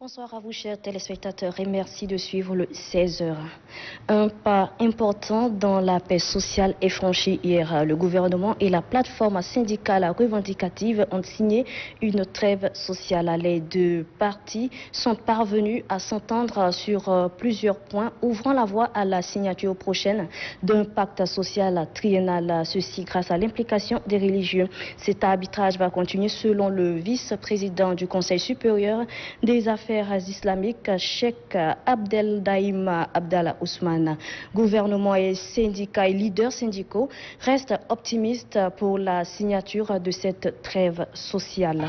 Bonsoir à vous, chers téléspectateurs, et merci de suivre le 16h. Un pas important dans la paix sociale est franchi hier. Le gouvernement et la plateforme syndicale revendicative ont signé une trêve sociale. Les deux parties sont parvenus à s'entendre sur plusieurs points, ouvrant la voie à la signature prochaine d'un pacte social triennal. Ceci grâce à l'implication des religieux. Cet arbitrage va continuer selon le vice-président du Conseil supérieur des affaires islamiques, Cheikh Abdeldaïm Abdallah Ousmane. Gouvernement et syndicats et leaders syndicaux restent optimistes pour la signature de cette trêve sociale.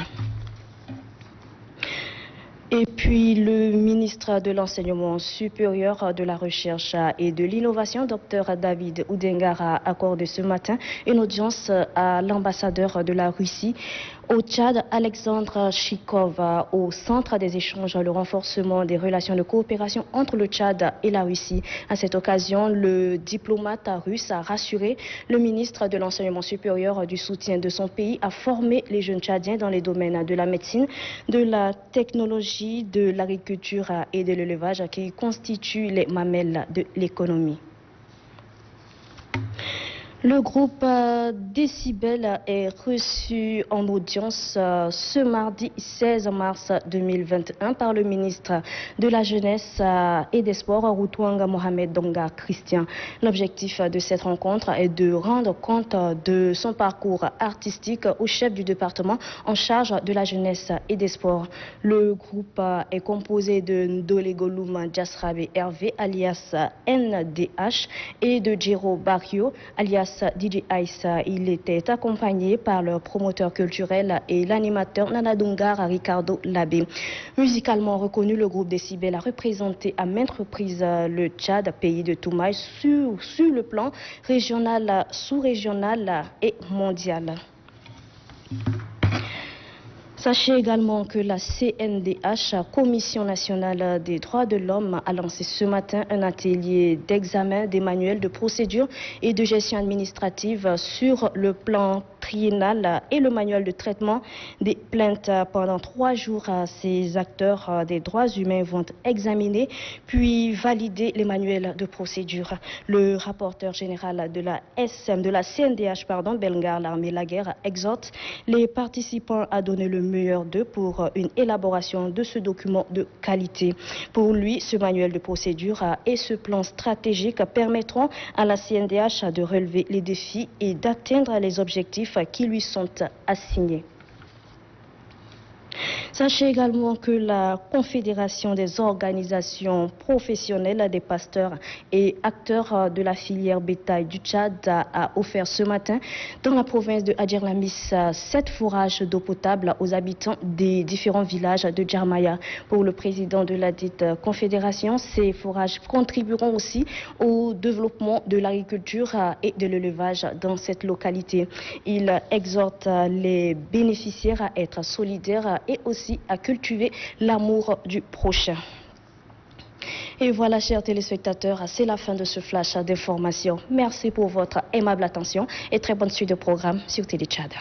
Et puis le ministre de l'Enseignement supérieur, de la Recherche et de l'Innovation, Dr David Oudengara, a accordé ce matin une audience à l'ambassadeur de la Russie au Tchad, Alexandre Chikov, au centre des échanges, le renforcement des relations de coopération entre le Tchad et la Russie. À cette occasion, le diplomate russe a rassuré le ministre de l'Enseignement supérieur du soutien de son pays à former les jeunes Tchadiens dans les domaines de la médecine, de la technologie, de l'agriculture et de l'élevage qui constituent les mamelles de l'économie. Le groupe Décibel est reçu en audience ce mardi 16 mars 2021 par le ministre de la Jeunesse et des Sports, Routouanga Mohamed Donga Christian. L'objectif de cette rencontre est de rendre compte de son parcours artistique au chef du département en charge de la jeunesse et des sports. Le groupe est composé de Ndole Goloum Djasrabe Hervé alias NDH et de Jero Barrio alias DJ Ice. Il était accompagné par le promoteur culturel et l'animateur Nanadungar Ricardo Labé. Musicalement reconnu, le groupe Décibel a représenté à maintes reprises le Tchad, pays de Toumaï, sur le plan régional, sous-régional et mondial. Sachez également que la CNDH, Commission nationale des droits de l'homme, a lancé ce matin un atelier d'examen des manuels de procédure et de gestion administrative sur le plan triennal et le manuel de traitement des plaintes. Pendant 3 jours, ces acteurs des droits humains vont examiner puis valider les manuels de procédure. Le rapporteur général de la CNDH, Belgar Larmé Laguerre, exhorte les participants à donner le meilleur d'eux pour une élaboration de ce document de qualité. Pour lui, ce manuel de procédure et ce plan stratégique permettront à la CNDH de relever les défis et d'atteindre les objectifs qui lui sont assignés. Sachez également que la Confédération des organisations professionnelles des pasteurs et acteurs de la filière bétail du Tchad a offert ce matin dans la province de Adjerlamis 7 fourrages d'eau potable aux habitants des différents villages de Djarmaya. Pour le président de la dite confédération, ces fourrages contribueront aussi au développement de l'agriculture et de l'élevage dans cette localité. Il exhorte les bénéficiaires à être solidaires et aussi à cultiver l'amour du prochain. Et voilà, chers téléspectateurs, c'est la fin de ce flash d'information. Merci pour votre aimable attention et très bonne suite de programme sur Télé Tchad.